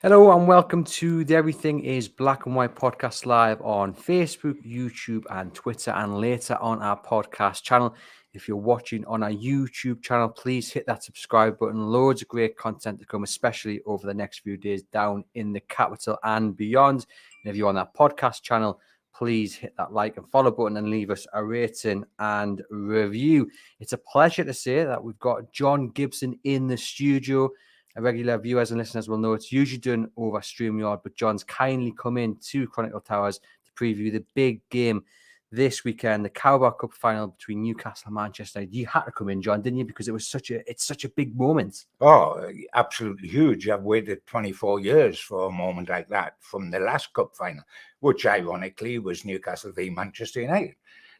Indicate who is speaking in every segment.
Speaker 1: Hello and welcome to the Everything is Black and White podcast live on Facebook, YouTube, and Twitter, and later on our podcast channel. If you're watching on our YouTube channel, please hit that subscribe button. Loads of great content to come, especially over the next few days down in the capital and beyond. And if you're on that podcast channel, please hit that like and follow button and leave us a rating and review. It's a pleasure to say that we've got John Gibson in the studio. Regular viewers and listeners will know it's usually done over StreamYard, but John's kindly come in to Chronicle Towers to preview the big game this weekend, the Carabao Cup final between Newcastle and Manchester United. You had to come in, John, didn't you? Because it's such a big moment.
Speaker 2: Oh, absolutely huge. I've waited 24 years for a moment like that from the last cup final, which ironically was Newcastle v Manchester United,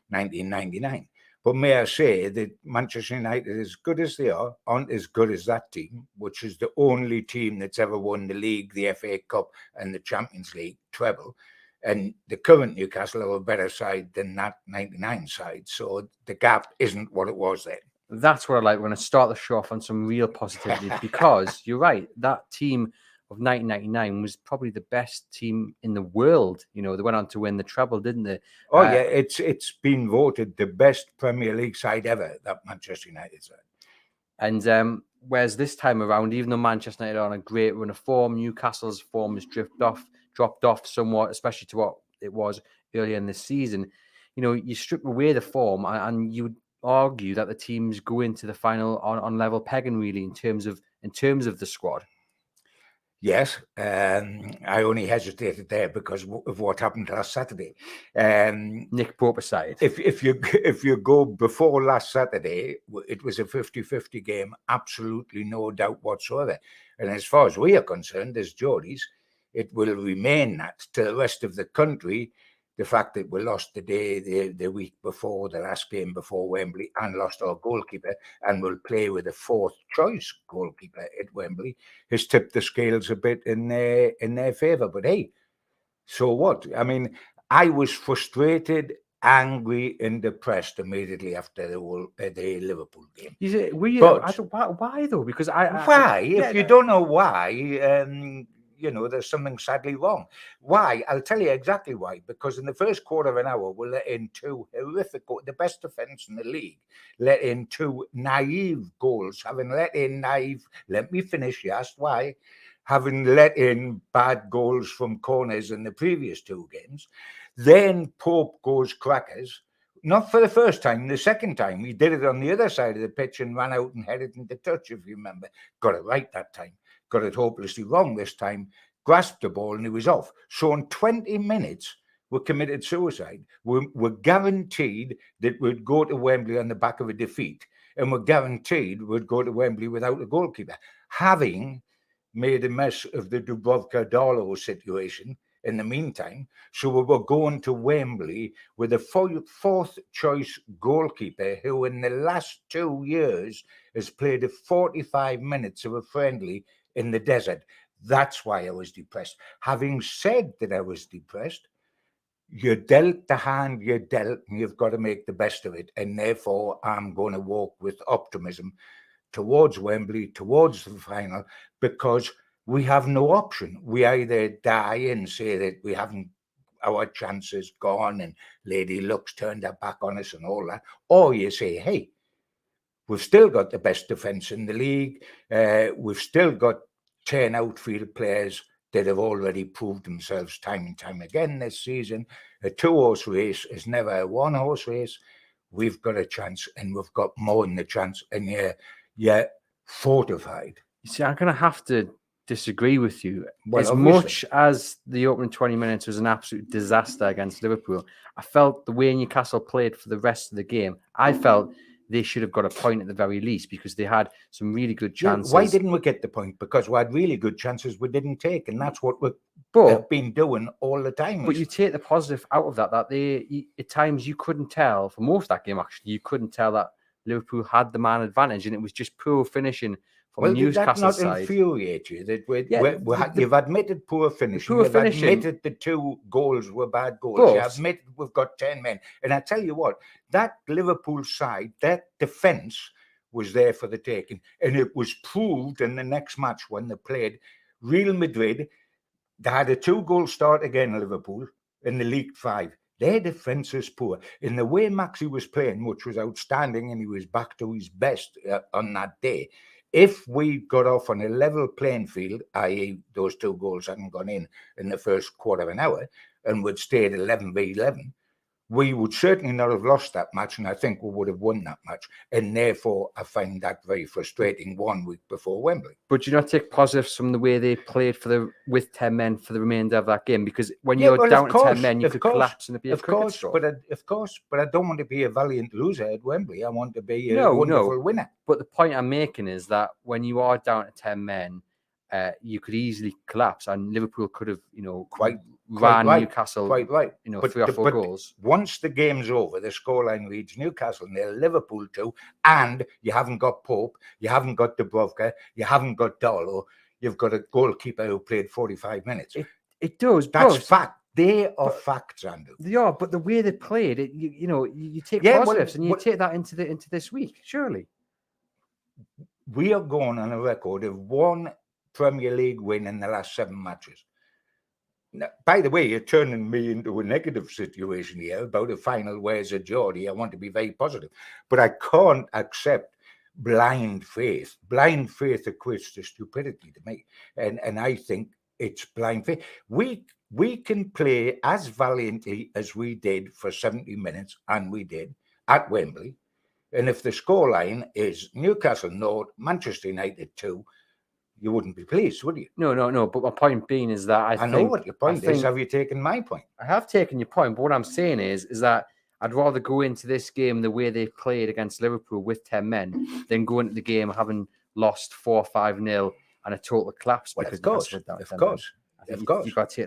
Speaker 2: 1999. But may I say that Manchester United, as good as they are, aren't as good as that team, which is the only team that's ever won the league, the FA Cup, and the Champions League treble. And the current Newcastle are a better side than that 99 side. So the gap isn't what it was then.
Speaker 1: That's what I like. We're going to start the show off on some real positivity because you're right. That team of 1999 was probably the best team in the world. You know, they went on to win the treble, didn't they?
Speaker 2: Oh, yeah, it's been voted the best Premier League side ever, that Manchester United side.
Speaker 1: And whereas this time around, even though Manchester United are on a great run of form, Newcastle's form has dropped off somewhat, especially to what it was earlier in the season. You know, you strip away the form and you would argue that the teams go into the final on level pegging, really, in terms of the squad.
Speaker 2: Yes, I only hesitated there because of what happened last Saturday.
Speaker 1: Nick Pope aside.
Speaker 2: If you go before last Saturday, it was a 50-50 game, absolutely no doubt whatsoever. And as far as we are concerned, as Geordies, it will remain that to the rest of the country. The fact that we lost the week before, the last game before Wembley, and lost our goalkeeper, and will play with a fourth choice goalkeeper at Wembley, has tipped the scales a bit in their favour. But hey, so what? I mean, I was frustrated, angry, and depressed immediately after the Liverpool game.
Speaker 1: Why though? Because
Speaker 2: if you don't know why, there's something sadly wrong. Why? I'll tell you exactly why. Because in the first quarter of an hour, we let in two horrific goals. The best defence in the league let in two naive goals. Having let in naive, let me finish, you asked why. Having let in bad goals from corners in the previous two games. Then Pope goes crackers. Not for the first time, the second time. He did it on the other side of the pitch and ran out and headed into touch, if you remember. Got it right that time. Got it hopelessly wrong this time, grasped the ball and he was off. So in 20 minutes, we committed suicide. We're guaranteed that we'd go to Wembley on the back of a defeat, and we're guaranteed we'd go to Wembley without a goalkeeper. Having made a mess of the Dubrovka-Darlow situation in the meantime, so we were going to Wembley with a fourth choice goalkeeper who in the last 2 years has played 45 minutes of a friendly in the desert. That's why I was depressed. Having said that I was depressed, you dealt the hand you dealt and you've got to make the best of it. And therefore, I'm going to walk with optimism towards Wembley, towards the final, because we have no option. We either die and say that we haven't, our chances gone and Lady Luck's turned her back on us and all that, or you say, hey, we've still got the best defence in the league. We've still got 10 outfield players that have already proved themselves time and time again this season. A two-horse race is never a one-horse race. We've got a chance, and we've got more than a chance, and you're fortified.
Speaker 1: You see, I'm going to have to disagree with you.
Speaker 2: Well,
Speaker 1: as much as the opening 20 minutes was an absolute disaster against Liverpool, I felt the way Newcastle played for the rest of the game, I felt they should have got a point at the very least because they had some really good chances.
Speaker 2: Why didn't we get the point? Because we had really good chances we didn't take, and that's what we've been doing all the time.
Speaker 1: But you take the positive out of that they at times you couldn't tell, for most of that game actually, you couldn't tell that Liverpool had the man advantage, and it was just poor finishing from Newcastle side.
Speaker 2: Did that not infuriate you? That you've admitted poor finishing. You've admitted the two goals were bad goals. You admitted we've got 10 men. And I tell you what, that Liverpool side, that defence was there for the taking. And it was proved in the next match when they played Real Madrid, they had a 2-goal start again, Liverpool, in the League 5. Their defence is poor. In the way Maxi was playing, which was outstanding, and he was back to his best on that day, if we got off on a level playing field, i.e. those 2 goals hadn't gone in the first quarter of an hour, and would stay at 11v11, we would certainly not have lost that match, and I think we would have won that match. And therefore, I find that very frustrating 1 week before Wembley.
Speaker 1: But do you not take positives from the way they played with 10 men for the remainder of that game? Because when you're down to 10 men, you could collapse and it'd be a cricket score.
Speaker 2: But I don't want to be a valiant loser at Wembley. I want to be a wonderful winner.
Speaker 1: But the point I'm making is that when you are down to 10 men, you could easily collapse, and Liverpool could have, ran Newcastle,
Speaker 2: quite right.
Speaker 1: 3 or 4 goals.
Speaker 2: Once the game's over, the scoreline reads Newcastle 0, Liverpool 2, and you haven't got Pope, you haven't got Dubrovka, you haven't got Darlow, you've got a goalkeeper who played 45 minutes.
Speaker 1: It does.
Speaker 2: That's fact. They are facts, Andrew.
Speaker 1: They are, but the way they played, you take positives and you take that into this week, surely.
Speaker 2: We are going on a record of 1 Premier League win in the last 7 matches. Now, by the way, you're turning me into a negative situation here about a final where's a Geordie. I want to be very positive, but I can't accept blind faith. Blind faith equates to stupidity to me, and I think it's blind faith. We can play as valiantly as we did for 70 minutes, and we did at Wembley. And if the scoreline is Newcastle 0, Manchester United 2, you wouldn't be pleased, would you?
Speaker 1: No. But my point being is that I
Speaker 2: know what your point is. Have you taken my point?
Speaker 1: I have taken your point, but what I'm saying is that I'd rather go into this game the way they played against Liverpool with 10 men than go into the game having lost 4 or 5-0 and a total collapse.
Speaker 2: Well, of course.
Speaker 1: You've got to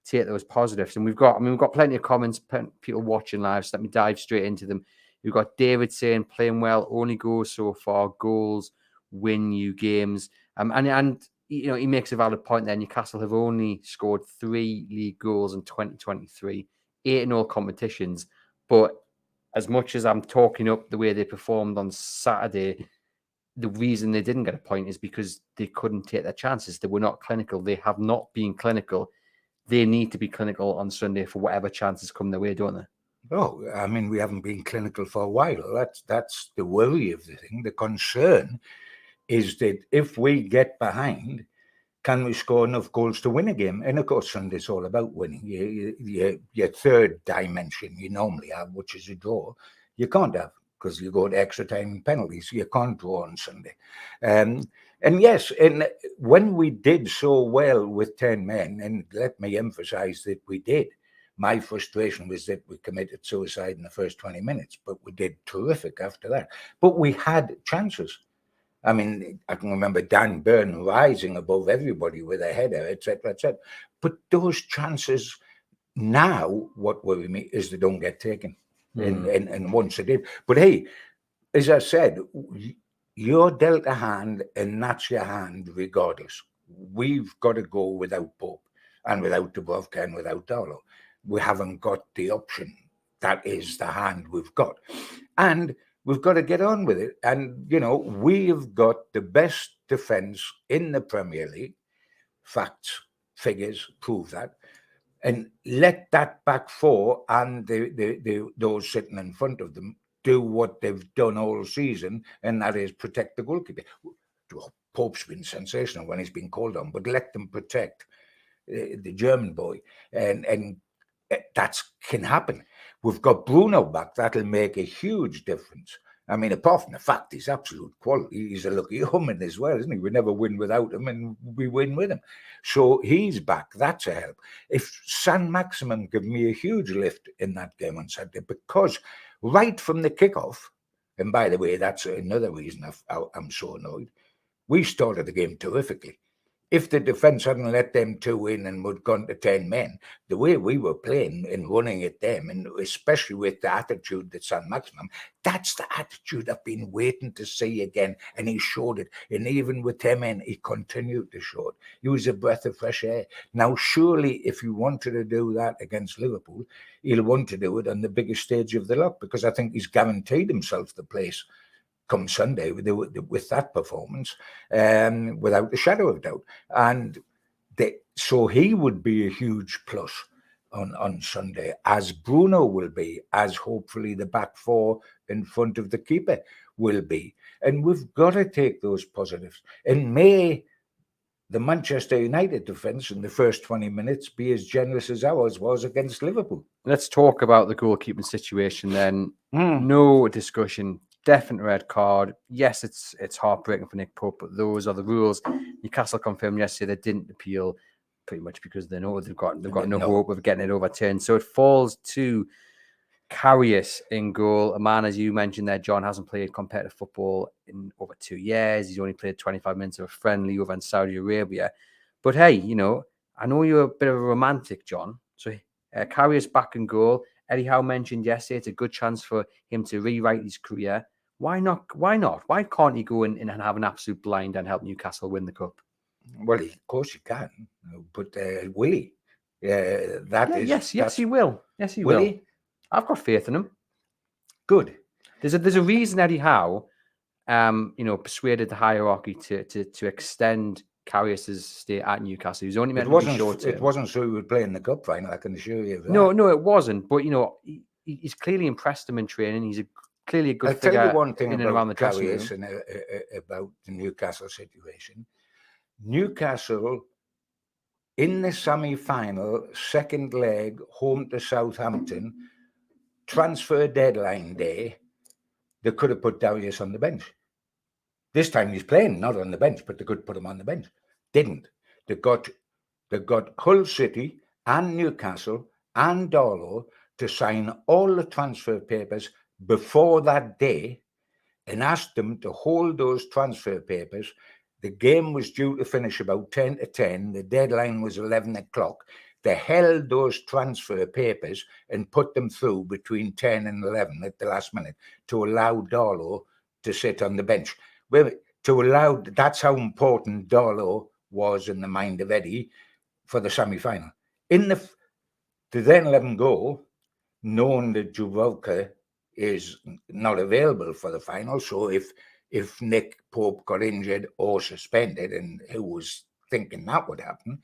Speaker 1: take those positives. And we've got plenty of comments, people watching live, so let me dive straight into them. We've got David saying, playing well, only goes so far, goals win you games. And he makes a valid point there. Newcastle have only scored 3 league goals in 2023, 8 in all competitions. But as much as I'm talking up the way they performed on Saturday, the reason they didn't get a point is because they couldn't take their chances. They were not clinical. They have not been clinical. They need to be clinical on Sunday for whatever chances come their way, don't they?
Speaker 2: Oh, I mean, we haven't been clinical for a while. That's the worry of the thing. The concern is that if we get behind, can we score enough goals to win a game? And of course, Sunday's all about winning. Your third dimension you normally have, which is a draw, you can't have because you go to extra time and penalties. You can't draw on Sunday. And yes, and when we did so well with 10 men, and let me emphasize that we did, my frustration was that we committed suicide in the first 20 minutes, but we did terrific after that. But we had chances. I mean, I can remember Dan Burn rising above everybody with a header, etc., etc. But those chances now, what worry me is they don't get taken. And once they did. But hey, as I said, you're dealt a hand, and that's your hand regardless. We've got to go without Pope and without Dubrovka and without Darlow. We haven't got the option. That is the hand we've got. And we've got to get on with it. And, we've got the best defence in the Premier League. Facts, figures prove that. And let that back four and those sitting in front of them do what they've done all season, and that is protect the goalkeeper. Pope's been sensational when he's been called on, but let them protect the German boy. And that can happen. We've got Bruno back. That'll make a huge difference. I mean, apart from the fact he's absolute quality, he's a lucky human as well, isn't he? We never win without him, and we win with him. So he's back. That's a help. If San Maximin gave me a huge lift in that game on Saturday, because right from the kickoff, and by the way, that's another reason I'm so annoyed, we started the game terrifically. If the defence hadn't let them 2 in and would gone to 10 men, the way we were playing and running at them, and especially with the attitude that San Maximin, that's the attitude I've been waiting to see again, and he showed it. And even with 10 men, he continued to show it. He was a breath of fresh air. Now, surely, if he wanted to do that against Liverpool, he'll want to do it on the biggest stage of the lot, because I think he's guaranteed himself the place come Sunday with that performance, without a shadow of doubt. And so he would be a huge plus on Sunday, as Bruno will be, as hopefully the back four in front of the keeper will be. And we've got to take those positives. And may the Manchester United defence in the first 20 minutes be as generous as ours was against Liverpool.
Speaker 1: Let's talk about the goalkeeping situation then. No discussion. Definite red card. Yes, it's heartbreaking for Nick Pope, but those are the rules. Newcastle confirmed yesterday they didn't appeal, pretty much because they know they've got no hope of getting it overturned. So it falls to Karius in goal. A man, as you mentioned there, John, hasn't played competitive football in over 2 years. He's only played 25 minutes of a friendly over in Saudi Arabia. But hey, I know you're a bit of a romantic, John. So Karius back in goal. Eddie Howe mentioned yesterday it's a good chance for him to rewrite his career. Why not? Why can't he go in and have an absolute blind and help Newcastle win the cup?
Speaker 2: Well, of course he can, but will he?
Speaker 1: Yes, he will. Yes, he will.
Speaker 2: He?
Speaker 1: I've got faith in him.
Speaker 2: Good.
Speaker 1: There's a reason Eddie Howe, persuaded the hierarchy to extend Karius's stay at Newcastle. He was only meant to be short term.
Speaker 2: It wasn't so he would play in the cup final, I can assure you of that.
Speaker 1: No, it wasn't. But he's clearly impressed him in training. He's clearly a good figure.
Speaker 2: I'll tell you one thing
Speaker 1: about
Speaker 2: the Karius and about the Newcastle situation. Newcastle in the semi-final, second leg, home to Southampton, transfer deadline day, they could have put Darius on the bench. This time he's playing, not on the bench, but they could put him on the bench. Didn't. They got Hull City and Newcastle and Darlow to sign all the transfer papers before that day and asked them to hold those transfer papers. The game was due to finish about 10 to 10. The deadline was 11 o'clock. They held those transfer papers and put them through between 10 and 11 at the last minute to allow Darlow to sit on the bench. That's how important Darlow was in the mind of Eddie for the semi-final. To then let him go, knowing that Dubravka is not available for the final. So if Nick Pope got injured or suspended, and who was thinking that would happen,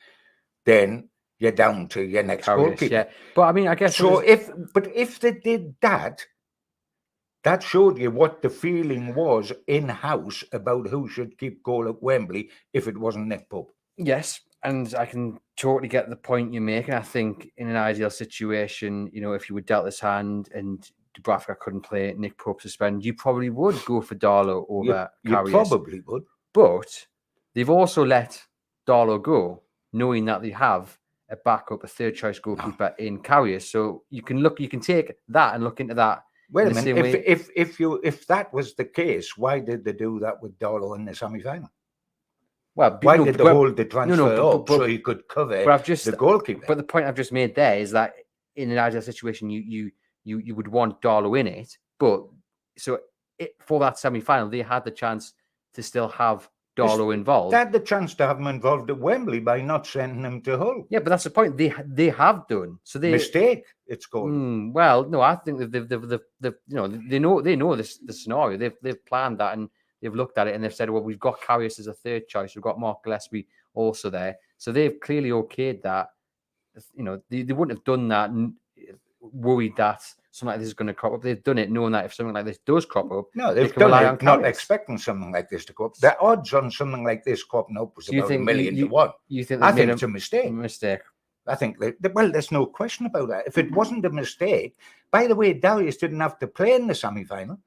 Speaker 2: then you're down to your next goalkeeper.
Speaker 1: Yeah. But I mean, I guess
Speaker 2: so. If they did that, that showed you what the feeling was in-house about who should keep goal at Wembley if it wasn't Nick Pope.
Speaker 1: Yes, and I can totally get the point you're making. I think in an ideal situation, if you were dealt this hand and Dubravka couldn't play, Nick Pope suspended, you probably would go for Darlow over Karius.
Speaker 2: You probably would.
Speaker 1: But they've also let Darlow go, knowing that they have a backup, a third choice goalkeeper in Karius. So you can take that and look into that.
Speaker 2: Wait a minute. If that was the case, why did they do that with Darlow in the semi-final?
Speaker 1: Well,
Speaker 2: why did they hold the transfer up so he could cover the goalkeeper?
Speaker 1: But the point I've just made there is that in an ideal situation, you would want Darlow in it. But for that semi-final, they had the chance to still have Darlow involved.
Speaker 2: They had the chance to have him involved at Wembley by not sending him to Hull.
Speaker 1: Yeah, but that's the point. They have done. So
Speaker 2: mistake. It's called.
Speaker 1: Well, no, I think that they know this scenario. They've planned that and they've looked at it and they've said, well, we've got Karius as a third choice. We've got Mark Gillespie also there. So they've clearly okayed that. They wouldn't have done that worried that something like this is going to crop up. They've done it knowing that if something like this does crop up,
Speaker 2: no, they've done it not expecting something like this to crop up. The odds on something like this cropping up was about 1 million to 1.
Speaker 1: You think
Speaker 2: I think it's a mistake.
Speaker 1: Mistake.
Speaker 2: I think there's no question about that. If it wasn't a mistake, by the way, Darius didn't have to play in the semi-final.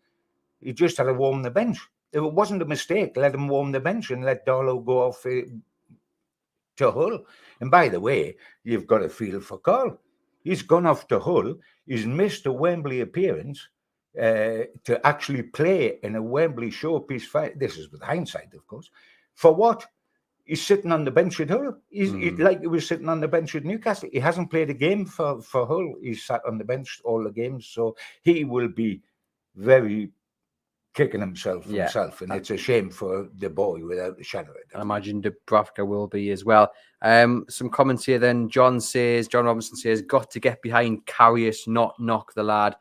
Speaker 2: He just had to warm the bench. If it wasn't a mistake, let him warm the bench and let Darlow go off to Hull. And by the way, you've got a feel for Carl. He's gone off to Hull. He's missed a Wembley appearance to actually play in a Wembley showpiece fight. This is with hindsight, of course. For what? He's sitting on the bench at Hull. He's like he was sitting on the bench at Newcastle. He hasn't played a game for Hull. He's sat on the bench all the games. So he will be very kicking himself, and it's a shame for the boy without a shadow of a doubt.
Speaker 1: I imagine Dubravka will be as well. Some comments here then. John Robinson says, got to get behind Karius, not knock the lad.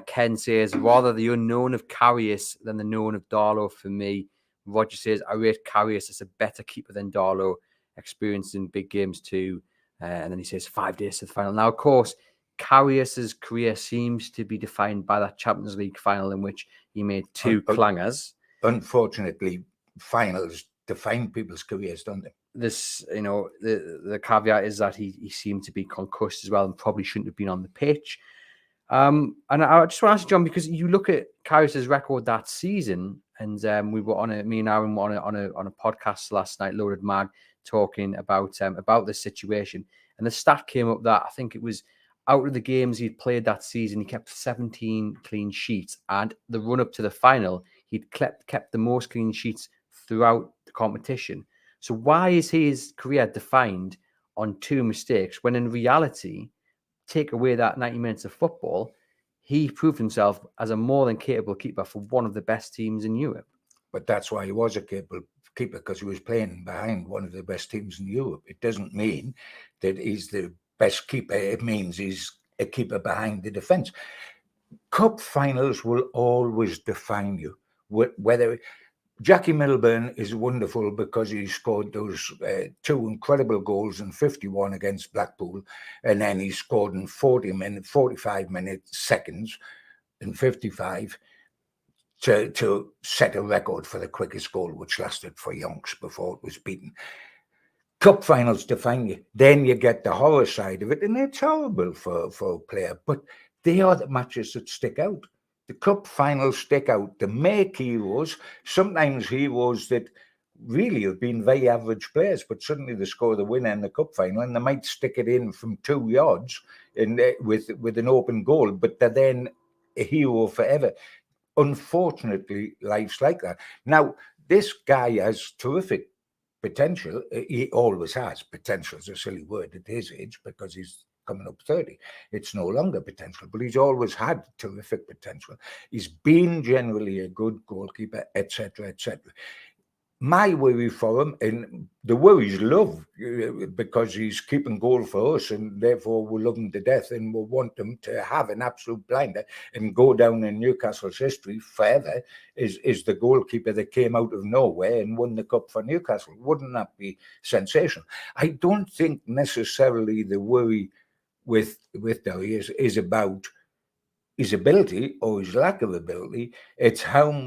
Speaker 1: Ken says, rather the unknown of Karius than the known of Darlow for me. Roger says, I rate Karius as a better keeper than Darlow, experienced in big games too. And then he says 5 days to the final. Now, of course, Karius's career seems to be defined by that Champions League final in which he made 2 clangers.
Speaker 2: Unfortunately, finals define people's careers, don't they?
Speaker 1: This, the caveat is that he seemed to be concussed as well and probably shouldn't have been on the pitch. And I just want to ask you, John, because you look at Karius's record that season, and we were me and Aaron were on a podcast last night, Loaded Mag, talking about this situation, and the stat came up that I think it was out of the games he'd played that season, he kept 17 clean sheets, and the run up to the final, he'd kept the most clean sheets throughout the competition. So why is his career defined on 2 mistakes when in reality, take away that 90 minutes of football, he proved himself as a more than capable keeper for one of the best teams in Europe?
Speaker 2: But that's why he was a capable keeper, because he was playing behind one of the best teams in Europe. It doesn't mean that he's the best keeper. It means he's a keeper behind the defence. Cup finals will always define you. Whether Jackie Milburn is wonderful because he scored those 2 incredible goals in 51 against Blackpool, and then he scored in 45 seconds in 55 to set a record for the quickest goal, which lasted for yonks before it was beaten. Cup finals define you. Then you get the horror side of it, and it's horrible for a player, but they are the matches that stick out. The cup finals stick out. They make heroes, sometimes heroes that really have been very average players, but suddenly they score the winner in the cup final, and they might stick it in from 2 yards with an open goal, but they're then a hero forever. Unfortunately, life's like that. Now, this guy has terrific potential. He always has. Potential is a silly word at his age because he's coming up 30. It's no longer potential, but he's always had terrific potential. He's been generally a good goalkeeper, etc., etc. My worry for him, and the worries love, because he's keeping goal for us, and therefore we love him to death, and we want him to have an absolute blinder and go down in Newcastle's history forever, is the goalkeeper that came out of nowhere and won the cup for Newcastle. Wouldn't that be sensational? I don't think necessarily the worry with Derry is about his ability or his lack of ability. It's how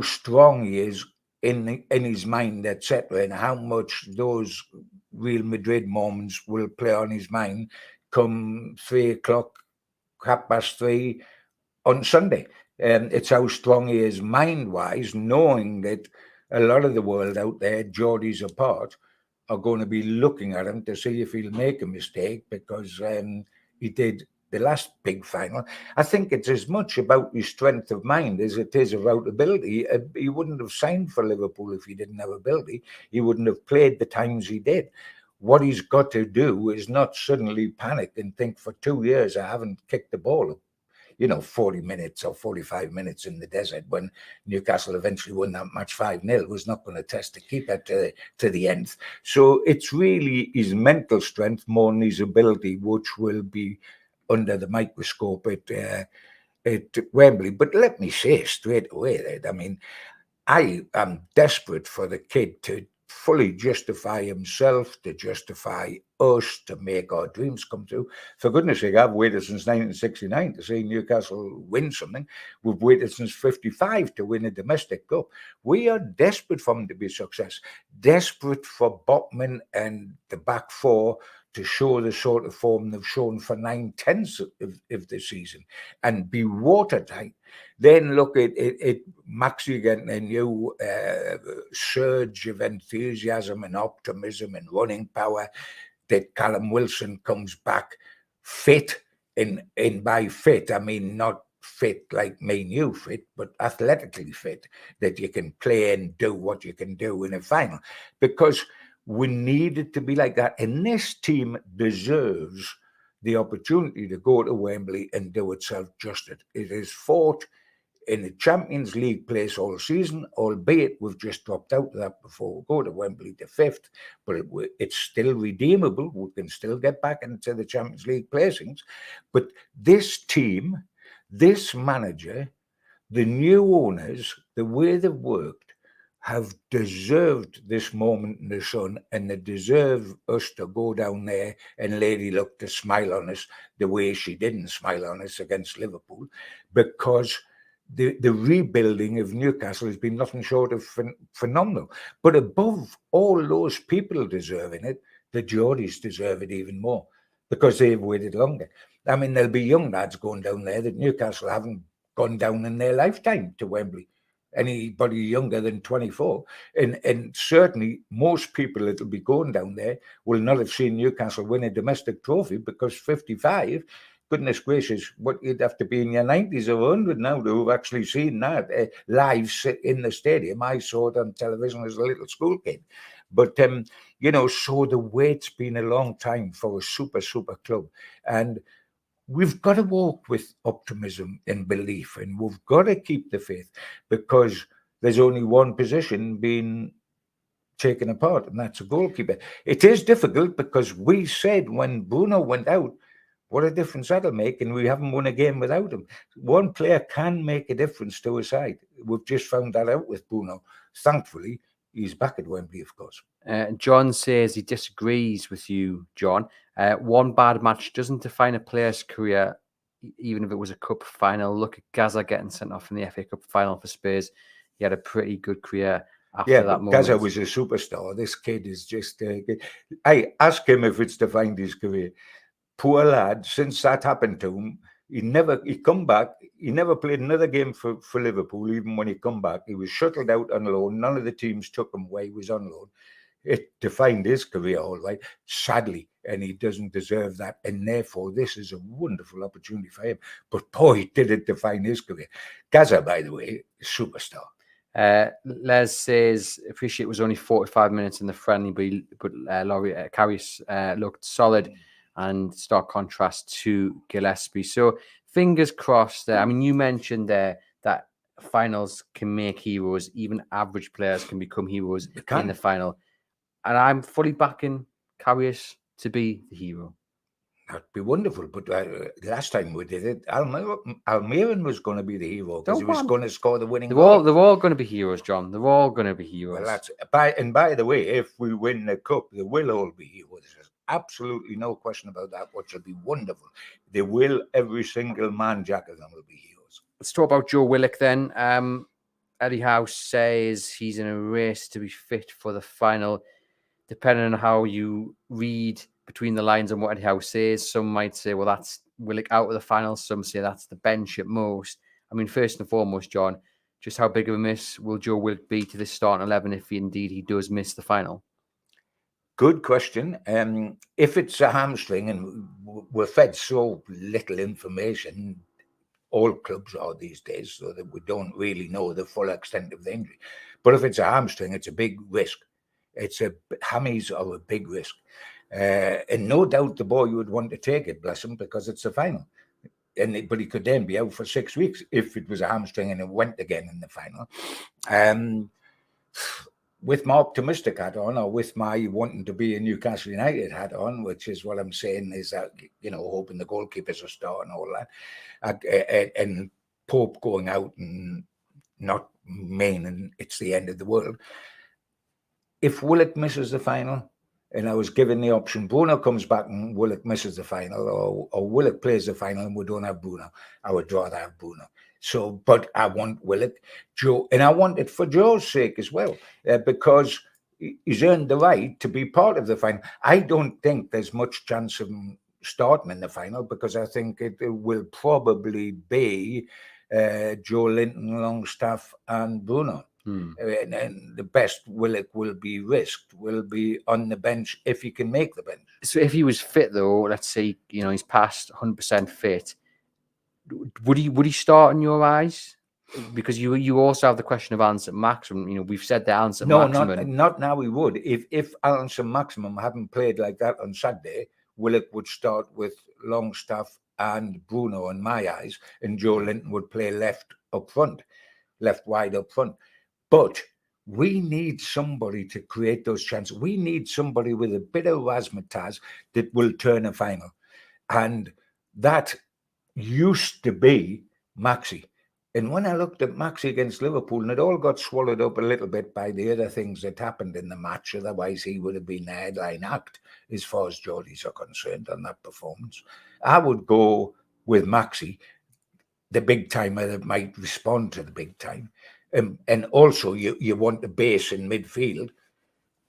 Speaker 2: strong he is in his mind, etc., and how much those Real Madrid moments will play on his mind come 3 o'clock, 3:30 on Sunday. It's how strong he is mind-wise, knowing that a lot of the world out there, Geordies apart, are going to be looking at him to see if he'll make a mistake, because he did the last big final. I think it's as much about his strength of mind as it is about ability. He wouldn't have signed for Liverpool if he didn't have ability. He wouldn't have played the times he did. What he's got to do is not suddenly panic and think, for 2 years I haven't kicked the ball, 40 minutes or 45 minutes in the desert, when Newcastle eventually won that match 5-0, was not going to test the keeper to the nth. So it's really his mental strength more than his ability, which will be under the microscope at Wembley. But let me say straight away that, I mean, I am desperate for the kid to fully justify himself, to justify us, to make our dreams come true. For goodness sake, I've waited since 1969 to see Newcastle win something. We've waited since 55 to win a domestic cup. We are desperate for him to be a success, desperate for Botman and the back four to show the sort of form they've shown for 9/10 of the season and be watertight. Then look at Maxi getting a new surge of enthusiasm and optimism and running power, that Callum Wilson comes back fit, and by fit, I mean not fit like me and you fit, but athletically fit, that you can play and do what you can do in a final. Because we need it to be like that. And this team deserves the opportunity to go to Wembley and do itself justice. It has fought in the Champions League place all season, albeit we've just dropped out of that before we go to Wembley the 5th, but it's still redeemable. We can still get back into the Champions League placings. But this team This manager, the new owners, the way they've worked, have deserved this moment in the sun, and they deserve us to go down there and Lady Luck to smile on us the way she didn't smile on us against Liverpool, because the rebuilding of Newcastle has been nothing short of phenomenal. But above all those people deserving it, the Geordies deserve it even more because they've waited longer. I mean, there'll be young lads going down there that Newcastle haven't gone down in their lifetime to Wembley. Anybody younger than 24. And certainly most people that will be going down there will not have seen Newcastle win a domestic trophy, because 55, goodness gracious, what you'd have to be in your 90s or 100 now to have actually seen that live in the stadium. I saw it on television as a little school kid. But, so the wait's been a long time for a super, super club. And we've got to walk with optimism and belief, and we've got to keep the faith, because there's only one position being taken apart, and that's a goalkeeper. It is difficult because we said when Bruno went out, what a difference that'll make, and we haven't won a game without him. One player can make a difference to a side. We've just found that out with Bruno. Thankfully, he's back at Wembley, of course.
Speaker 1: John says he disagrees with you, John. One bad match doesn't define a player's career, even if it was a cup final. Look at Gaza getting sent off in the FA Cup final for Spurs. He had a pretty good career after that moment.
Speaker 2: Gaza was a superstar. This kid is just... I ask him if it's defined his career. Poor lad, since that happened to him, he come back. He never played another game for Liverpool. Even when he come back, he was shuttled out on loan. None of the teams took him where he was on loan. It defined his career, all right, sadly, and he doesn't deserve that. And therefore, this is a wonderful opportunity for him. But boy, did it define his career. Gaza, by the way, superstar.
Speaker 1: Les says, appreciate it was only 45 minutes in the friendly, but Karius looked solid and stark contrast to Gillespie. So fingers crossed there. I mean, you mentioned there that finals can make heroes. Even average players can become heroes in the final. And I'm fully backing Karius to be the hero.
Speaker 2: That'd be wonderful. But last time we did it, Almiron was going to be the hero because he was going to score the winning goal.
Speaker 1: They're all going to be heroes, John. They're all going to be heroes.
Speaker 2: Well, by the way, if we win the cup, they will all be heroes. There's absolutely no question about that, which will be wonderful. They will, every single man, jack of them will be heroes.
Speaker 1: Let's talk about Joe Willock then. Eddie House says he's in a race to be fit for the final. Depending on how you read between the lines and what Eddie Howe says, some might say, well, that's Willock out of the final. Some say that's the bench at most. I mean, first and foremost, John, just how big of a miss will Joe Willock be to this starting 11 if he does miss the final?
Speaker 2: Good question. If it's a hamstring, and we're fed so little information, all clubs are these days, so that we don't really know the full extent of the injury. But if it's a hamstring, it's a big risk. Hammies are a big risk. And no doubt the boy would want to take it, bless him, because it's the final. But he could then be out for 6 weeks if it was a hamstring and it went again in the final. With my optimistic hat on, or with my wanting to be a Newcastle United hat on, which is what I'm saying, is that, hoping the goalkeepers are starting all that, and Pope going out and not meaning it's the end of the world. If Willock misses the final, and I was given the option, Bruno comes back and Willock misses the final, or Willock plays the final and we don't have Bruno, I would rather have Bruno. So, but I want Willock, Joe, and I want it for Joe's sake as well, because he's earned the right to be part of the final. I don't think there's much chance of him starting in the final, because I think it will probably be Joe Linton, Longstaff, and Bruno. And the best Willock will be risked, will be on the bench if he can make the bench.
Speaker 1: So if he was fit, though, let's say, he's past 100% fit, would he start in your eyes? Because you also have the question of Alan St. Maximin. We've said that Alan St. Maximin...
Speaker 2: not now he would. If Alan St. Maximin hadn't played like that on Saturday, Willock would start with Longstaff and Bruno in my eyes, and Joe Linton would play left wide up front. But we need somebody to create those chances. We need somebody with a bit of razzmatazz that will turn a final. And that used to be Maxi. And when I looked at Maxi against Liverpool, and it all got swallowed up a little bit by the other things that happened in the match, otherwise he would have been the headline act as far as Geordies are concerned on that performance. I would go with Maxi, the big timer that might respond to the big time. And also you want a base in midfield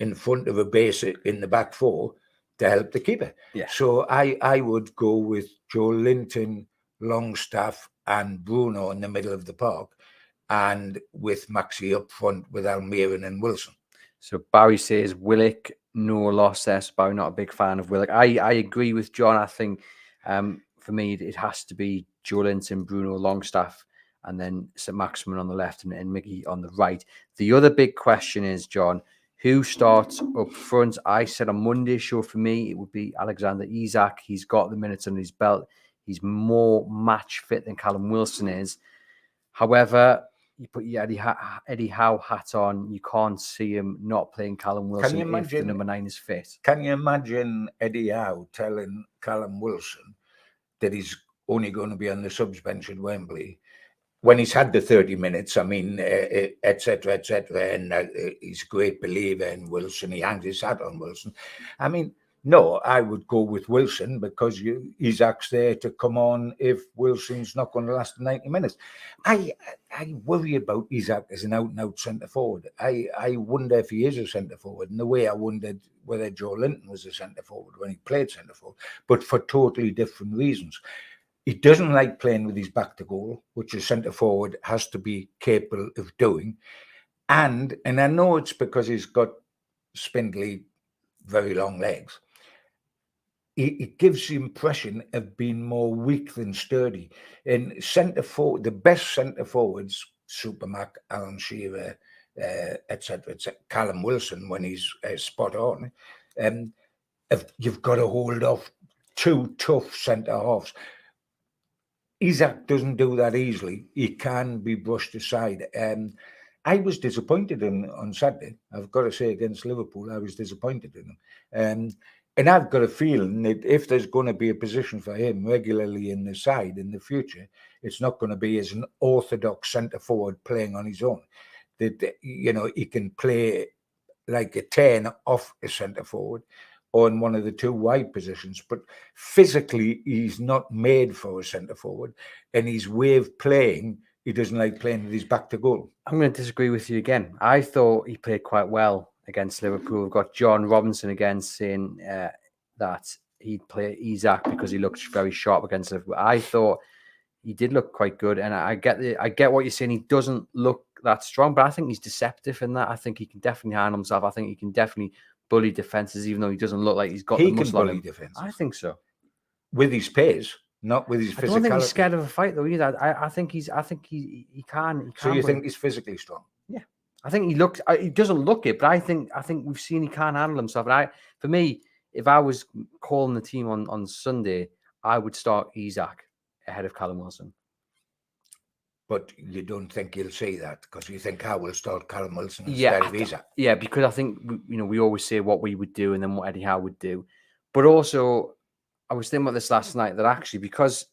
Speaker 2: in front of a base in the back four to help the keeper.
Speaker 1: Yeah.
Speaker 2: So I would go with Joe Linton, Longstaff, and Bruno in the middle of the park, and with Maxi up front with Almiron and Wilson.
Speaker 1: So Barry says Willock, no loss there. So Barry, not a big fan of Willock. I agree with John. I think for me it has to be Joe Linton, Bruno, Longstaff, and then St Maximin on the left and Miggy on the right. The other big question is, John, who starts up front? I said on Monday's show for me it would be Alexander Isak. He's got the minutes under his belt. He's more match fit than Callum Wilson is. However, you put your Eddie Howe hat on, you can't see him not playing Callum Wilson if the number 9 is fit.
Speaker 2: Can you imagine Eddie Howe telling Callum Wilson that he's only going to be on the subs bench at Wembley when he's had the 30 minutes, I mean, et cetera, and he's a great believer in Wilson. He hangs his hat on Wilson. I mean, no, I would go with Wilson because Isak's there to come on if Wilson's not going to last 90 minutes. I worry about Isak as an out-and-out centre-forward. I wonder if he is a centre-forward, in the way I wondered whether Joe Linton was a centre-forward when he played centre-forward, but for totally different reasons. He doesn't like playing with his back to goal, which a centre-forward has to be capable of doing. And I know it's because he's got spindly, very long legs. It gives the impression of being more weak than sturdy. And centre-forward, the best centre-forwards, Supermac, Alan Shearer, etc., Callum Wilson, when he's spot on, you've got to hold off two tough centre-halves. Isak doesn't do that easily. He can be brushed aside. I was disappointed on Saturday. I've got to say, against Liverpool, I was disappointed in him. And I've got a feeling that if there's going to be a position for him regularly in the side in the future, it's not going to be as an orthodox centre-forward playing on his own. That, you know, he can play like a 10 off a centre-forward or in one of the two wide positions. But physically, he's not made for a centre-forward. And his way of playing, he doesn't like playing with his back to goal.
Speaker 1: I'm going to disagree with you again. I thought he played quite well against Liverpool. We've got John Robinson again saying that he'd play Isak because he looked very sharp against Liverpool. I thought he did look quite good, and I get what you're saying. He doesn't look that strong, but I think he's deceptive in that. I think he can definitely handle himself. I think he can definitely bully defenses, even though he doesn't look like he's got the muscle on him.
Speaker 2: Defenses.
Speaker 1: I think so.
Speaker 2: With his pace, not with his physicality.
Speaker 1: I don't think he's scared of a fight though either. I think he can.
Speaker 2: So you think he's physically strong?
Speaker 1: Yeah, I think he looks. He doesn't look it, but I think we've seen he can handle himself. And for me, if I was calling the team on Sunday, I would start Isak ahead of Callum Wilson.
Speaker 2: But you don't think you'll see that because you think I will start Callum Wilson instead of Isak.
Speaker 1: Yeah, because I think we always say what we would do and then what Eddie Howe would do. But also, I was thinking about this last night that actually because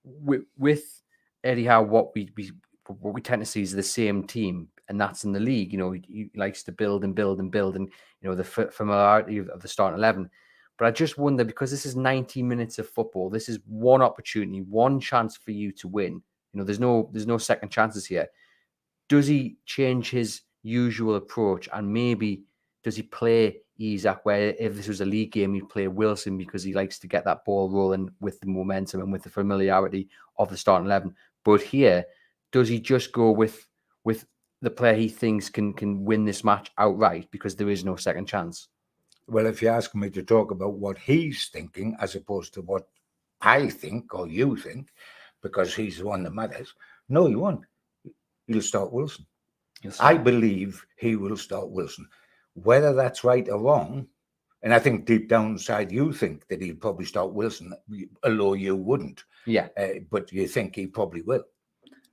Speaker 1: with Eddie Howe, what we tend to see is the same team, and that's in the league. You know, he likes to build and build and build, and you know the familiarity of the starting 11. But I just wonder, because this is 90 minutes of football, this is one opportunity, one chance for you to win. You know, there's no second chances here. Does he change his usual approach, and maybe does he play Isak where if this was a league game, he'd play Wilson because he likes to get that ball rolling with the momentum and with the familiarity of the starting 11. But here, does he just go with the player he thinks can win this match outright because there is no second chance?
Speaker 2: Well, if you ask me to talk about what he's thinking as opposed to what I think or you think, because he's the one that matters, no, he won't. He'll start Wilson. I believe he will start Wilson. Whether that's right or wrong, and I think deep down inside you think that he'll probably start Wilson, although you wouldn't.
Speaker 1: Yeah.
Speaker 2: But you think he probably will.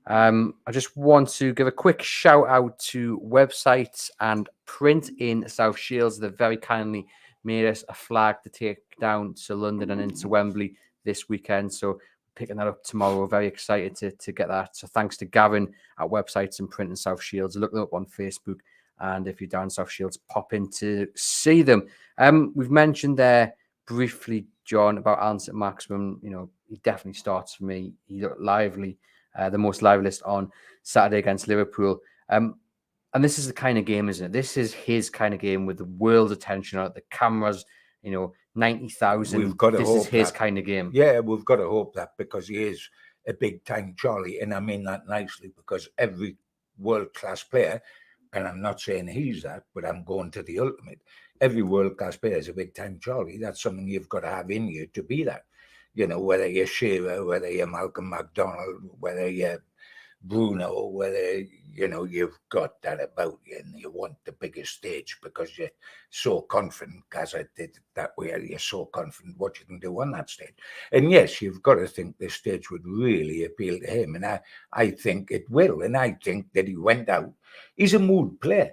Speaker 1: I just want to give a quick shout out to Websites and Print in South Shields that very kindly made us a flag to take down to London and into Wembley this weekend. So picking that up tomorrow. We're very excited to get that. So thanks to Gavin at Websites and Print in South Shields. Look them up on Facebook. And if you're down in South Shields, pop in to see them. We've mentioned there briefly, John, about Alan St. Maximin. You know, he definitely starts for me. He looked lively, the most liveliest on Saturday against Liverpool. And this is the kind of game, isn't it? This is his kind of game with the world's attention on it, the cameras, 90,000.
Speaker 2: We've got to
Speaker 1: This
Speaker 2: hope
Speaker 1: is his
Speaker 2: that,
Speaker 1: kind of game.
Speaker 2: Yeah, we've got to hope that, because he is a big time Charlie. And I mean that nicely, because every world-class player, and I'm not saying he's that, but I'm going to the ultimate. Every world-class player is a big time Charlie. That's something you've got to have in you to be that. Whether you're Shearer, whether you're Malcolm McDonald, whether you're Bruno, whether you've got that about you and you want the biggest stage because you're so confident, as I did that way, you're so confident what you can do on that stage. And yes, you've got to think this stage would really appeal to him, and I think it will. And I think that he went out. He's a mood player.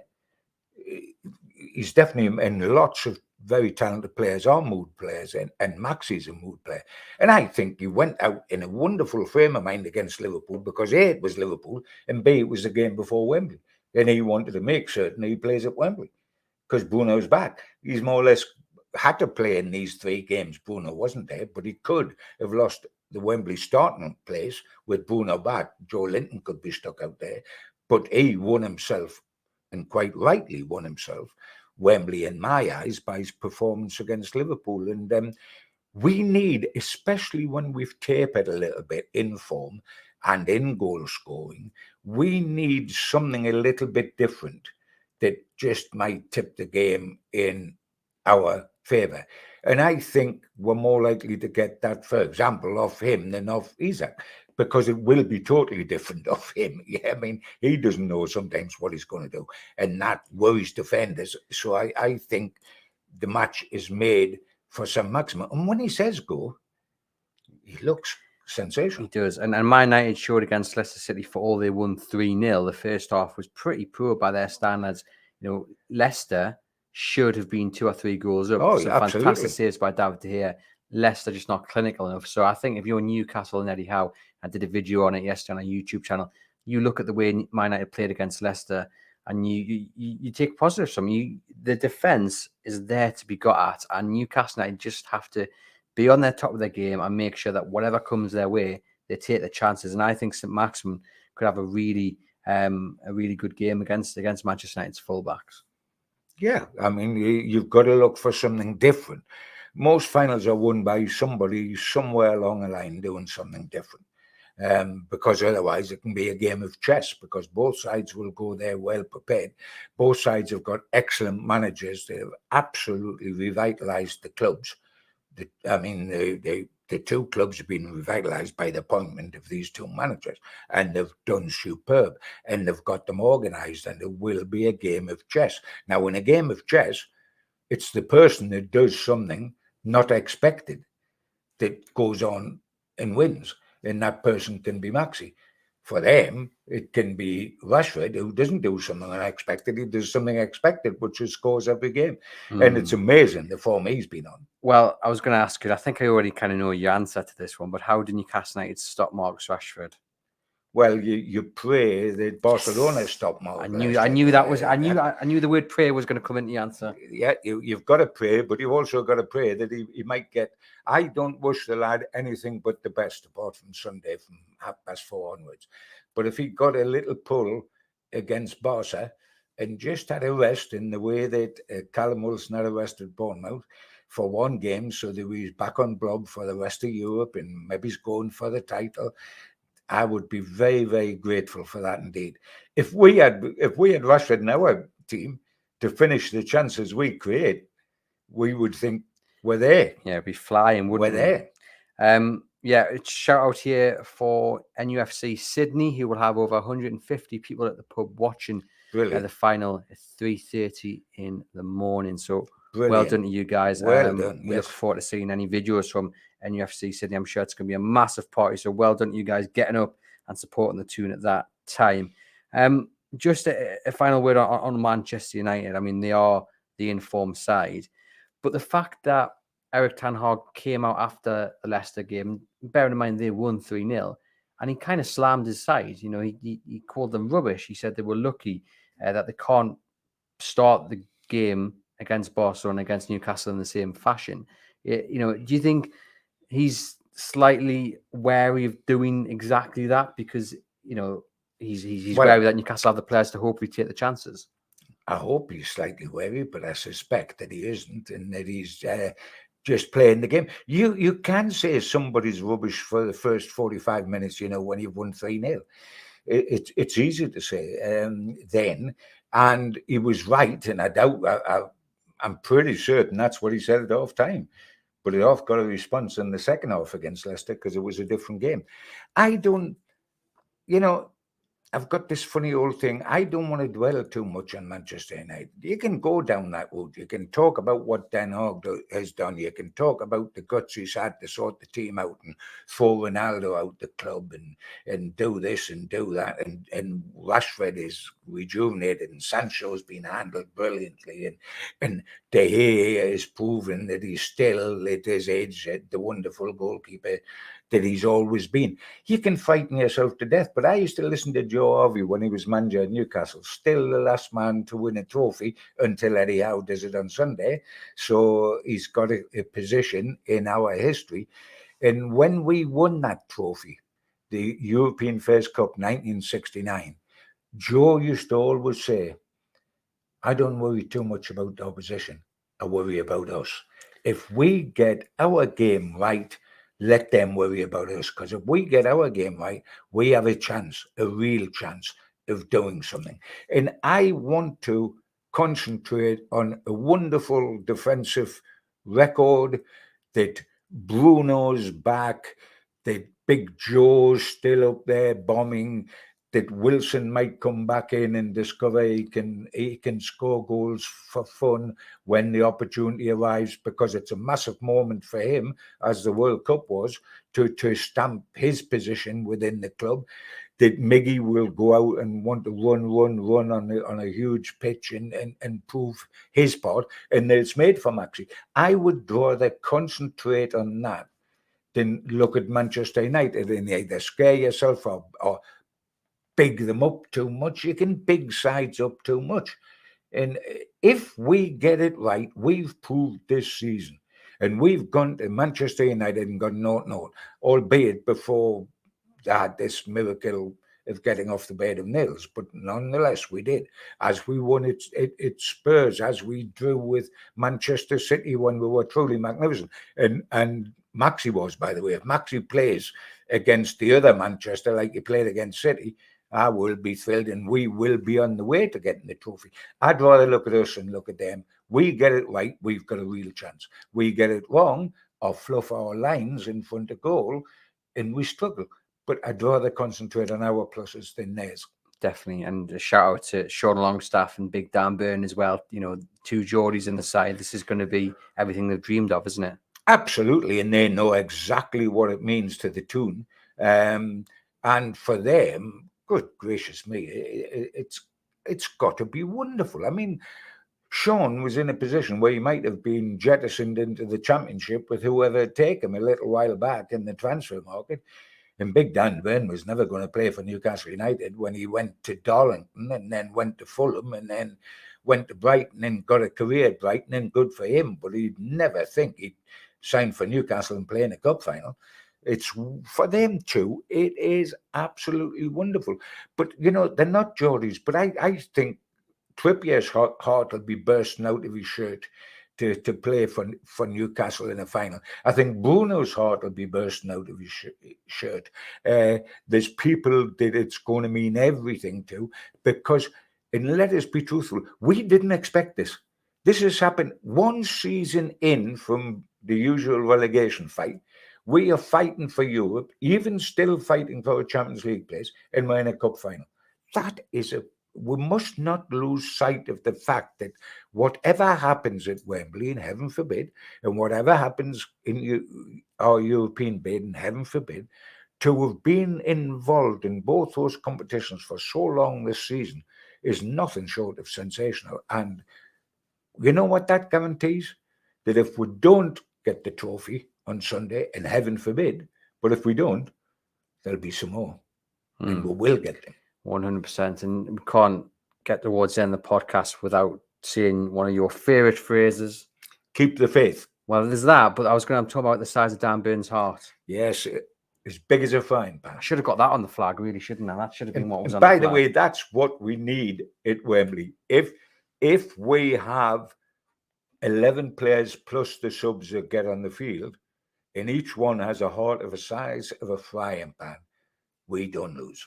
Speaker 2: He's definitely, and lots of very talented players are mood players, and Maxi's a mood player. And I think he went out in a wonderful frame of mind against Liverpool, because A, it was Liverpool, and B, it was the game before Wembley. And he wanted to make certain he plays at Wembley, because Bruno's back. He's more or less had to play in these 3 games. Bruno wasn't there, but he could have lost the Wembley starting place with Bruno back. Joe Linton could be stuck out there. But he won himself, and quite rightly won himself, Wembley in my eyes by his performance against Liverpool. And we need, especially when we've tapered a little bit in form and in goal scoring, we need something a little bit different that just might tip the game in our favour. And I think we're more likely to get that, for example, off him than off Isak, because it will be totally different off him. Yeah, I mean, he doesn't know sometimes what he's going to do, and that worries defenders. So I think the match is made for St. Maximin. And when he says go, he looks sensational.
Speaker 1: He does. And Man United showed against Leicester City, for all they won 3-0. The first half was pretty poor by their standards. Leicester should have been 2 or 3 goals up.
Speaker 2: Oh,
Speaker 1: so
Speaker 2: absolutely.
Speaker 1: Fantastic saves by David De Gea. Leicester just not clinical enough. So I think if you're Newcastle and Eddie Howe, I did a video on it yesterday on our YouTube channel, you look at the way Man United played against Leicester and you take positives from the defence is there to be got at, and Newcastle United just have to be on their top of their game and make sure that whatever comes their way, they take the chances. And I think St. Maximin could have a really good game against Manchester United's fullbacks.
Speaker 2: Yeah, I mean, you've got to look for something different. Most finals are won by somebody somewhere along the line doing something different. Because otherwise it can be a game of chess, because both sides will go there well prepared. Both sides have got excellent managers. They have absolutely revitalized the clubs. The 2 clubs have been revitalized by the appointment of these 2 managers, and they've done superb, and they've got them organized, and it will be a game of chess. Now, in a game of chess, it's the person that does something not expected that goes on and wins, and that person can be Maxi. For them, it can be Rashford, who doesn't do something unexpected. He does something expected, which is scores every game. And it's amazing the form he's been on.
Speaker 1: Well, I was going to ask you, I think I already kind of know your answer to this one, but how did Newcastle United stop Marcus Rashford?
Speaker 2: Well, you pray that Barcelona stop Marcus.
Speaker 1: I knew the word pray was going to come into the answer.
Speaker 2: Yeah, you've got to pray, but you've also got to pray that he might get. I don't wish the lad anything but the best, apart from Sunday from 4:30 onwards. But if he got a little pull against Barca and just had a rest in the way that Callum Wilson had arrested Bournemouth for 1 game, so that he's back on blob for the rest of Europe and maybe he's going for the title, I would be very, very grateful for that indeed. If we had Rashford in our team to finish the chances we create, we would think we're there.
Speaker 1: Yeah, it'd be flying, wouldn't
Speaker 2: we? We're
Speaker 1: there. It's shout out here for NUFC Sydney, who will have over 150 people at the pub watching the final at 3:30 in the morning. So well done to you guys.
Speaker 2: Well done.
Speaker 1: We look forward to seeing any videos from NUFC Sydney. I'm sure it's going to be a massive party. So well done to you guys getting up and supporting the tune at that time. Just a final word on Manchester United. I mean, they are the informed side, but the fact that Eric Ten Hag came out after the Leicester game, bearing in mind they won 3-0, and he kind of slammed his side. You know, he called them rubbish. He said they were lucky that they can't start the game against Barcelona, against Newcastle in the same fashion. You know, do you think he's slightly wary of doing exactly that because, you know, he's wary that Newcastle have the players to hopefully take the chances?
Speaker 2: I hope he's slightly wary, but I suspect that he isn't, and that he's just playing the game. You can say somebody's rubbish for the first 45 minutes, you know, when you've won 3-0. It's easy to say then, and he was right, and I'm pretty certain that's what he said at half time. But he half got a response in the second half against Leicester because it was a different game. I don't, you know, I've got this funny old thing. I don't want to dwell too much on Manchester United. You can go down that route. You can talk about what Ten Hag has done. You can talk about the guts he's had to sort the team out and throw Ronaldo out the club and do this and do that. And Rashford is rejuvenated and Sancho's been handled brilliantly. And De Gea has proven that he's still at his age the wonderful goalkeeper that he's always been. You can frighten yourself to death, but I used to listen to Joe Harvey when he was manager at Newcastle, still the last man to win a trophy until Eddie Howe does it on Sunday. So he's got a position in our history. And when we won that trophy, the European First Cup 1969, Joe used to always say, I don't worry too much about the opposition. I worry about us. If we get our game right, let them worry about us. Because if we get our game right, we have a chance, a real chance of doing something. And I want to concentrate on a wonderful defensive record, that Bruno's back, that Big Joe's still up there bombing, that Wilson might come back in and discover he can score goals for fun when the opportunity arrives, because it's a massive moment for him, as the World Cup was, to stamp his position within the club. That Miggy will go out and want to run on a huge pitch and prove his part, and that it's made for Maxi. I would rather concentrate on that than look at Manchester United and either scare yourself or big them up too much. You can big sides up too much. And if we get it right, we've proved this season. And we've gone to Manchester United and got 0-0, albeit before they had this miracle of getting off the bed of nails. But nonetheless, we did. As we won at Spurs, as we drew with Manchester City when we were truly magnificent. And Maxi was, by the way. If Maxi plays against the other Manchester like he played against City, I will be thrilled, and we will be on the way to getting the trophy. I'd rather look at us and look at them. We get it right, we've got a real chance. We get it wrong or fluff our lines in front of goal, and we struggle. But I'd rather concentrate on our pluses than theirs.
Speaker 1: Definitely. And a shout out to Sean Longstaff and Big Dan Byrne as well. You know, two Geordies in the side. This is going to be everything they've dreamed of, isn't it?
Speaker 2: Absolutely. And they know exactly what it means to the tune. And for them, good gracious me, it's got to be wonderful. I mean, Sean was in a position where he might have been jettisoned into the Championship with whoever had taken him a little while back in the transfer market. And Big Dan Byrne was never going to play for Newcastle United when he went to Darlington and then went to Fulham and then went to Brighton and got a career at Brighton, and good for him. But he'd never think he'd sign for Newcastle and play in a cup final. It's for them too. It is absolutely wonderful. But, you know, they're not Geordies. But I think Trippier's heart will be bursting out of his shirt to play for Newcastle in a final. I think Bruno's heart will be bursting out of his shirt. There's people that it's going to mean everything to, because, and let us be truthful, we didn't expect this. This has happened one season in from the usual relegation fight. We are fighting for Europe, even still fighting for a Champions League place, and we're in a cup final. That is we must not lose sight of the fact that whatever happens at Wembley, and heaven forbid, and whatever happens in our European bid, and heaven forbid, to have been involved in both those competitions for so long this season is nothing short of sensational. And you know what that guarantees? That if we don't get the trophy on Sunday, and heaven forbid, but if we don't, there'll be some more, and we will get them.
Speaker 1: 100%. And we can't get towards the end of the podcast without seeing one of your favourite phrases.
Speaker 2: Keep the faith.
Speaker 1: Well, there's that, but I was going to talk about the size of Dan Burns' heart.
Speaker 2: Yes, as big as a frying pan.
Speaker 1: I should have got that on the flag, really, shouldn't I? That should have been what was on
Speaker 2: the flag.
Speaker 1: By the
Speaker 2: way, that's what we need at Wembley. If we have 11 players plus the subs that get on the field, and each one has a heart of the size of a frying pan, we don't lose.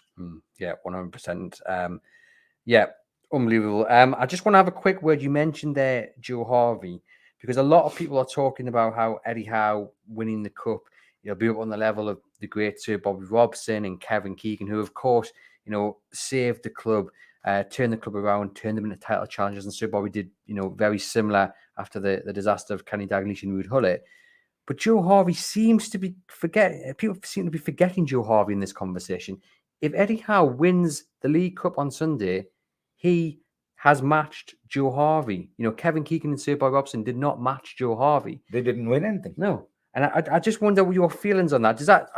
Speaker 1: Yeah, 100%. Yeah, unbelievable. I just want to have a quick word. You mentioned there Joe Harvey, because a lot of people are talking about how Eddie Howe winning the cup, be up on the level of the great Sir Bobby Robson and Kevin Keegan, who, of course, saved the club, turned the club around, turned them into title challengers. And Sir Bobby did, very similar after the disaster of Kenny Dalglish and Ruud Gullit. But Joe Harvey seems to be people seem to be forgetting Joe Harvey in this conversation. If Eddie Howe wins the League Cup on Sunday, he has matched Joe Harvey. Kevin Keegan and Sir Bobby Robson did not match Joe Harvey.
Speaker 2: They didn't win anything.
Speaker 1: No. And I just wonder what your feelings on that. Does that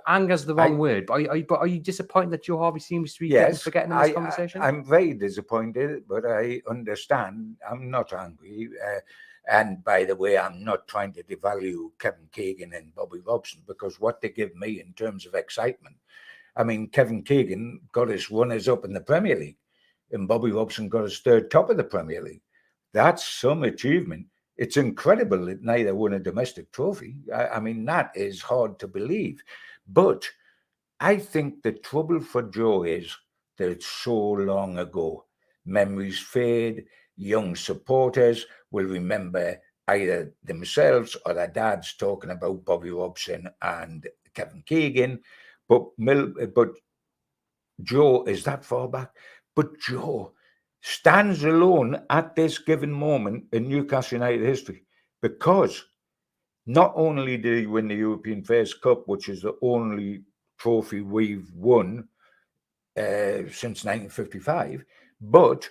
Speaker 1: anger's the wrong word? But are you disappointed that Joe Harvey seems to be forgetting in this conversation?
Speaker 2: I'm very disappointed, but I understand. I'm not angry. And by the way, I'm not trying to devalue Kevin Keegan and Bobby Robson, because what they give me in terms of excitement. I mean, Kevin Keegan got his runners-up in the Premier League, and Bobby Robson got his third top of the Premier League. That's some achievement. It's incredible that neither won a domestic trophy. I mean, that is hard to believe. But I think the trouble for Joe is that it's so long ago. Memories fade. Young supporters will remember either themselves or their dads talking about Bobby Robson and Kevin Keegan. But Joe is that far back. But Joe stands alone at this given moment in Newcastle United history, because not only did he win the European Fairs Cup, which is the only trophy we've won since 1955, but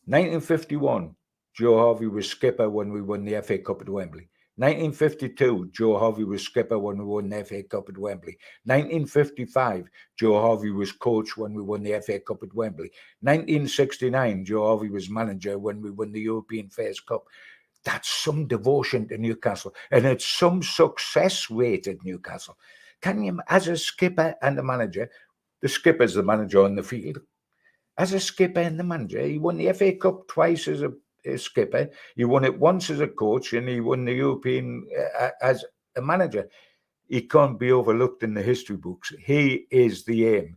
Speaker 2: 1951, Joe Harvey was skipper when we won the FA Cup at Wembley. 1952, Joe Harvey was skipper when we won the FA Cup at Wembley. 1955, Joe Harvey was coach when we won the FA Cup at Wembley. 1969, Joe Harvey was manager when we won the European Fairs Cup. That's some devotion to Newcastle, and it's some success rate at Newcastle. Can you, as a skipper and a manager, the skipper's the manager on the field. As a skipper and the manager, he won the FA Cup twice as a skipper. He won it once as a coach, and he won the European as a manager. He can't be overlooked in the history books. He is the aim.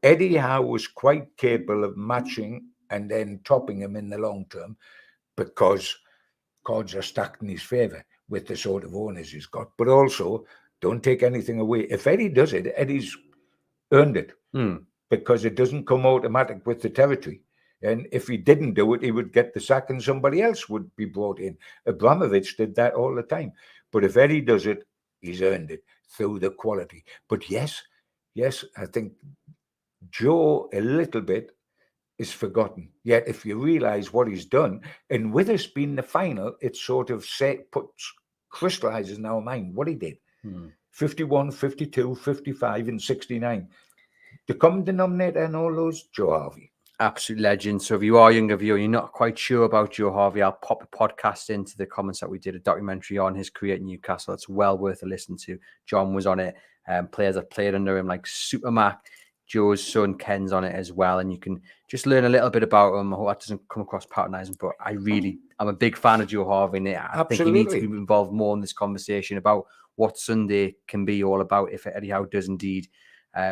Speaker 2: Eddie Howe was quite capable of matching and then topping him in the long term, because cards are stacked in his favour with the sort of owners he's got. But also, don't take anything away. If Eddie does it, Eddie's earned it. Because it doesn't come automatic with the territory. And if he didn't do it, he would get the sack and somebody else would be brought in. Abramovich did that all the time. But if Eddie does it, he's earned it through the quality. But yes, I think Joe a little bit is forgotten. Yet if you realise what he's done, and with us being the final, it sort of crystallises in our mind what he did. 51, 52, 55 and 69. The common denominator in all those, Joe Harvey.
Speaker 1: Absolute legend. So if you are a younger viewer, you're not quite sure about Joe Harvey, I'll pop a podcast into the comments that we did a documentary on his career at Newcastle. It's well worth a listen to. John was on it. Players that played under him like Supermac, Joe's son Ken's on it as well. And you can just learn a little bit about him. I hope that doesn't come across patronising, but I'm a big fan of Joe Harvey. And I think he needs to be involved more in this conversation about what Sunday can be all about if Eddie Howe does indeed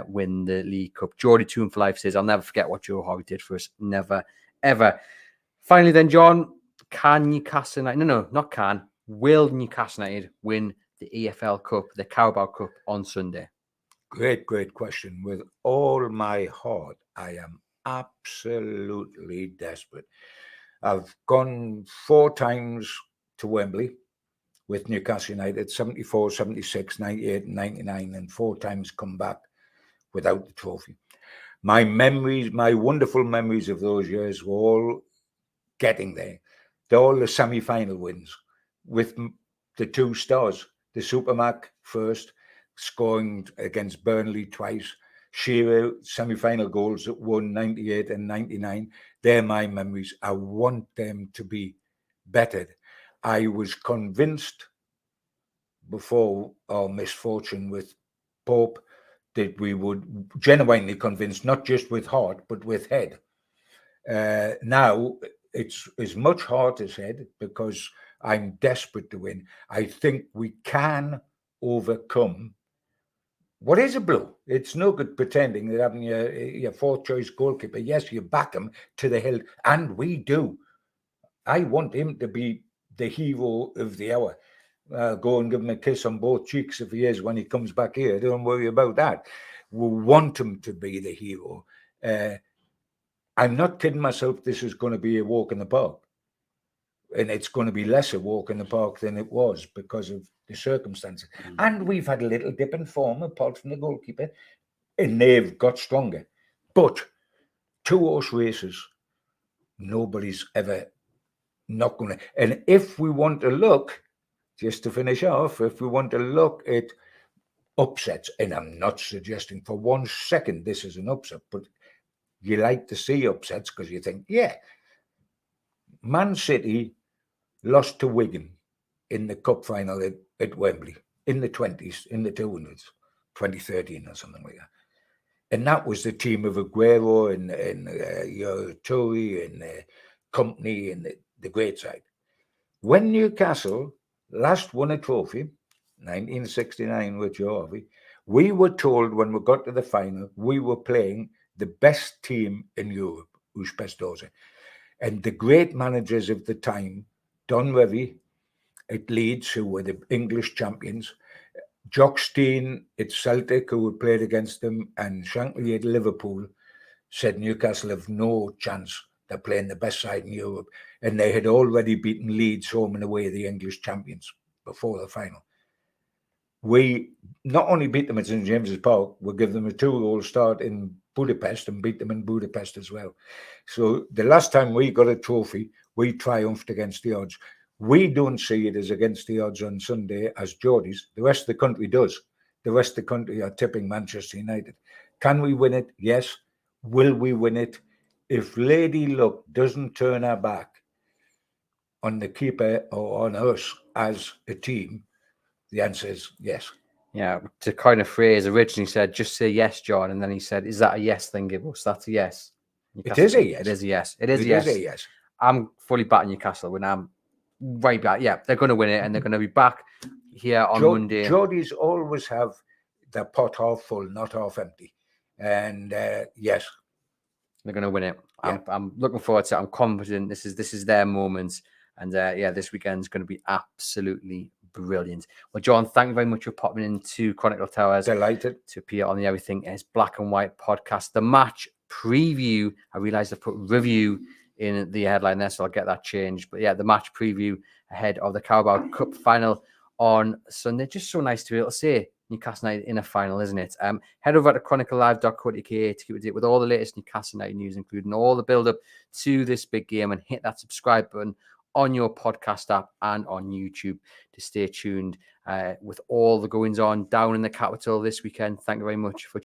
Speaker 1: win the League Cup. Geordie 2 for Life says, I'll never forget what Joe Harvey did for us. Never, ever. Finally then, John, will Newcastle United win the EFL Cup, the Carabao Cup on Sunday?
Speaker 2: Great question. With all my heart, I am absolutely desperate. I've gone 4 times to Wembley with Newcastle United, 74, 76, 98 and 99, and 4 times come back without the trophy. My wonderful memories of those years were all getting there. They're all the semi-final wins with the 2 stars, the Supermac first, scoring against Burnley twice. Shearer semi-final goals at 198 and 99. They're my memories. I want them to be bettered. I was convinced before our misfortune with Pope that we would genuinely convinced, not just with heart, but with head. Now it's as much heart as head because I'm desperate to win. I think we can overcome what is a blow. It's no good pretending that having your fourth choice goalkeeper, yes, you back him to the hill, and we do. I want him to be the hero of the hour. I'll go and give him a kiss on both cheeks if he is when he comes back here. Don't worry about that. We want him to be the hero. I'm not kidding myself. This is going to be a walk in the park. And it's going to be less a walk in the park than it was because of the circumstances. And we've had a little dip in form apart from the goalkeeper. And they've got stronger. But 2 horse races, nobody's ever not going to. And if we want to look, just to finish off, if we want to look at upsets, and I'm not suggesting for 1 second this is an upset, but you like to see upsets because you think, yeah, Man City lost to Wigan in the cup final at Wembley in the 20s, in the 200s, 2013 or something like that. And that was the team of Aguero and Toure and Company and the great side. When Newcastle last won a trophy, 1969 with Harvey, we were told when we got to the final, we were playing the best team in Europe, Uspestosa. And the great managers of the time, Don Revie at Leeds, who were the English champions, Jock Stein at Celtic, who had played against them, and Shankly at Liverpool, said Newcastle have no chance. They're playing the best side in Europe. And they had already beaten Leeds home and away, the English champions, before the final. We not only beat them at St. James's Park, we give them a 2-goal start in Budapest and beat them in Budapest as well. So the last time we got a trophy, we triumphed against the odds. We don't see it as against the odds on Sunday as Geordies. The rest of the country does. The rest of the country are tipping Manchester United. Can we win it? Yes. Will we win it? If Lady Luck doesn't turn her back on the keeper or on us as a team, the answer is yes.
Speaker 1: Yeah, to coin a phrase, originally said, just say yes, John. And then he said, is that a yes thing, Gibbs? That's a yes.
Speaker 2: It is a yes.
Speaker 1: It is a yes. It is a yes. I'm fully backing Newcastle when I'm right back. Yeah, they're going to win it and they're going to be back here on Monday.
Speaker 2: Geordies always have the pot half full, not half empty. And yes.
Speaker 1: They're going to win it.
Speaker 2: Yeah.
Speaker 1: I'm looking forward to it. I'm confident this is their moment. And this weekend's going to be absolutely brilliant. Well, John, thank you very much for popping into Chronicle Towers.
Speaker 2: Delighted
Speaker 1: to appear on the Everything is Black and White podcast. The match preview, I realized I put review in the headline there, so I'll get that changed. But yeah, the match preview ahead of the Carabao Cup final on Sunday. Just so nice to be able to say Newcastle United in a final, isn't it? Head over to chroniclelive.co.uk to keep up to date with all the latest Newcastle United news, including all the build-up to this big game, and hit that subscribe button on your podcast app and on YouTube to stay tuned with all the goings on down in the capital this weekend. Thank you very much for